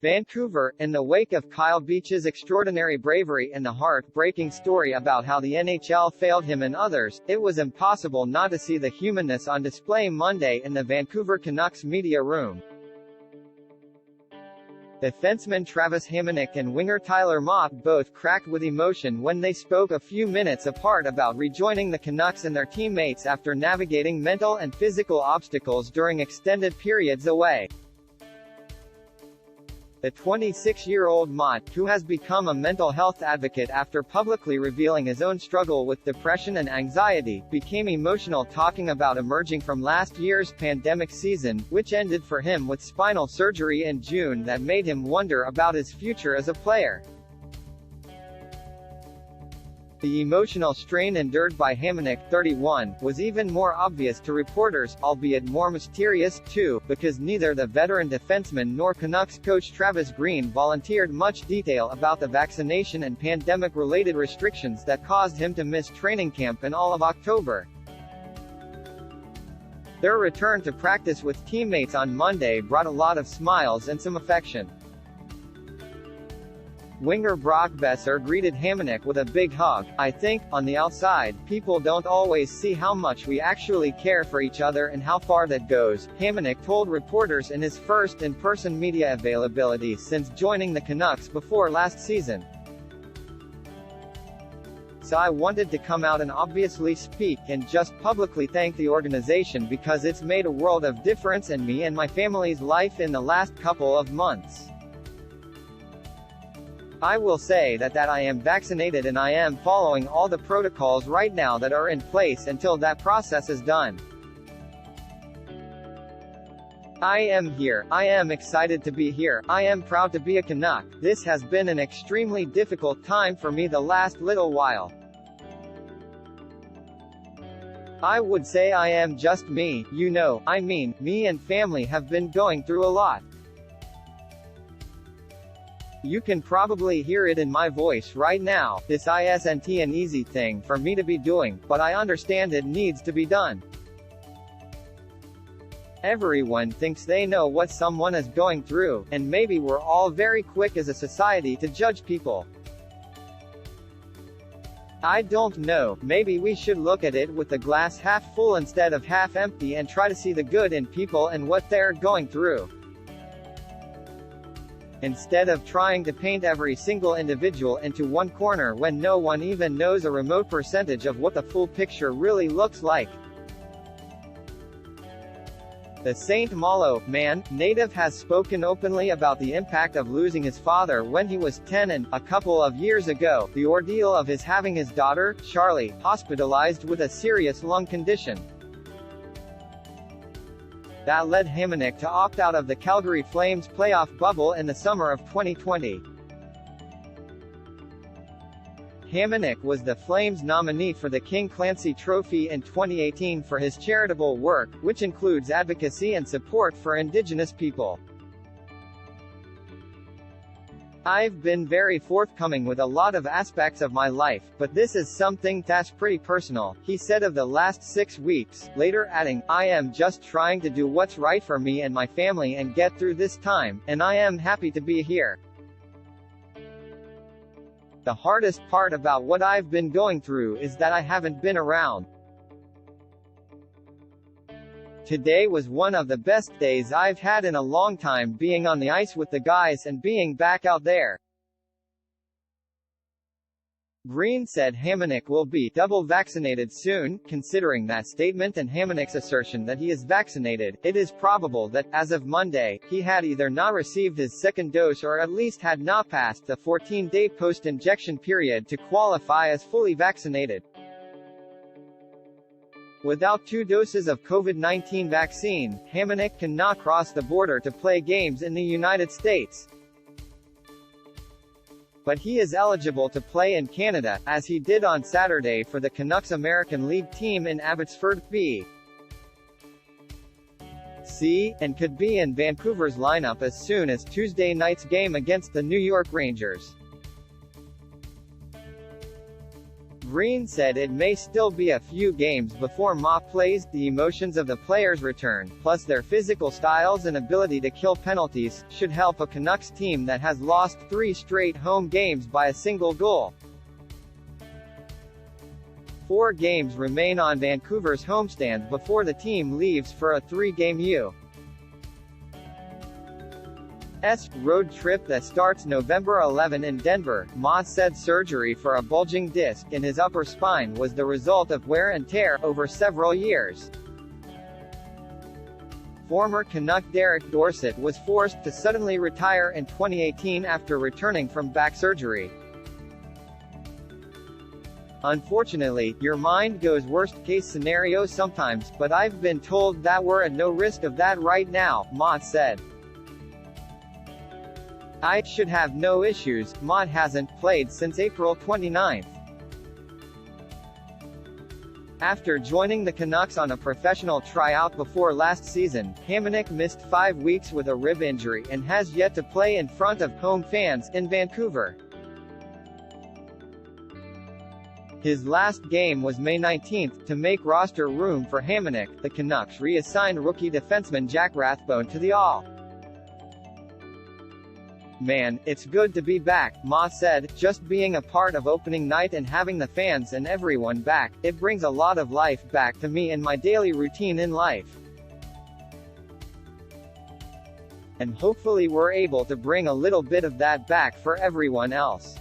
Vancouver, in the wake of Kyle Beach's extraordinary bravery and the heart-breaking story about how the NHL failed him and others, it was impossible not to see the humanness on display Monday in the Vancouver Canucks media room. Defenseman Travis Hamonic and winger Tyler Motte both cracked with emotion when they spoke a few minutes apart about rejoining the Canucks and their teammates after navigating mental and physical obstacles during extended periods away. The 26-year-old Motte, who has become a mental health advocate after publicly revealing his own struggle with depression and anxiety, became emotional talking about emerging from last year's pandemic season, which ended for him with spinal surgery in June that made him wonder about his future as a player. The emotional strain endured by Hamonic, 31, was even more obvious to reporters, albeit more mysterious, too, because neither the veteran defenseman nor Canucks coach Travis Green volunteered much detail about the vaccination and pandemic-related restrictions that caused him to miss training camp in all of October. Their return to practice with teammates on Monday brought a lot of smiles and some affection. Winger Brock Boeser greeted Hamonic with a big hug. "I think, on the outside, people don't always see how much we actually care for each other and how far that goes," Hamonic told reporters in his first in-person media availability since joining the Canucks before last season. "So I wanted to come out and obviously speak and just publicly thank the organization because it's made a world of difference in me and my family's life in the last couple of months. I will say that I am vaccinated and I am following all the protocols right now that are in place until that process is done. I am here. I am excited to be here. I am proud to be a Canuck. This has been an extremely difficult time for me the last little while. I would say I am just me, you know, I mean, me and family have been going through a lot. You can probably hear it in my voice right now. This isn't an easy thing for me to be doing, but I understand it needs to be done. Everyone thinks they know what someone is going through, and maybe we're all very quick as a society to judge people. I don't know, maybe we should look at it with the glass half full instead of half empty and try to see the good in people and what they're going through. Instead of trying to paint every single individual into one corner when no one even knows a remote percentage of what the full picture really looks like." The St. Malo, man, native has spoken openly about the impact of losing his father when he was 10 and, a couple of years ago, the ordeal of his having his daughter, Charlie, hospitalized with a serious lung condition. That led Hamonic to opt out of the Calgary Flames playoff bubble in the summer of 2020. Hamonic was the Flames nominee for the King Clancy Trophy in 2018 for his charitable work, which includes advocacy and support for Indigenous people. "I've been very forthcoming with a lot of aspects of my life, but this is something that's pretty personal," he said of the last 6 weeks, later adding, "I am just trying to do what's right for me and my family and get through this time, and I am happy to be here. The hardest part about what I've been going through is that I haven't been around. Today was one of the best days I've had in a long time, being on the ice with the guys and being back out there." Green said Hamonic will be double vaccinated soon. Considering that statement and Hamonic's assertion that he is vaccinated, it is probable that, as of Monday, he had either not received his second dose or at least had not passed the 14-day post-injection period to qualify as fully vaccinated. Without 2 doses of COVID-19 vaccine, Hamonic cannot cross the border to play games in the United States. But he is eligible to play in Canada, as he did on Saturday for the Canucks American League team in Abbotsford, BC, and could be in Vancouver's lineup as soon as Tuesday night's game against the New York Rangers. Green said it may still be a few games before Motte plays. The emotions of the players return, plus their physical styles and ability to kill penalties, should help a Canucks team that has lost 3 straight home games by a single goal. 4 games remain on Vancouver's homestand before the team leaves for a 3-game U.S. road trip that starts November 11 in Denver. Motte said surgery for a bulging disc in his upper spine was the result of wear and tear over several years. Former Canuck Derek Dorsett was forced to suddenly retire in 2018 after returning from back surgery. Unfortunately, your mind goes worst-case scenario sometimes, but I've been told that we're at no risk of that right now, Motte said. I should have no issues. Motte hasn't played since April 29. After joining the Canucks on a professional tryout before last season, Hamonic missed 5 weeks with a rib injury and has yet to play in front of home fans in Vancouver. His last game was May 19 to make roster room for Hamonic. The Canucks reassigned rookie defenseman Jack Rathbone to the All. Man, it's good to be back, Motte said. Just being a part of opening night and having the fans and everyone back, it brings a lot of life back to me and my daily routine in life. And hopefully we're able to bring a little bit of that back for everyone else.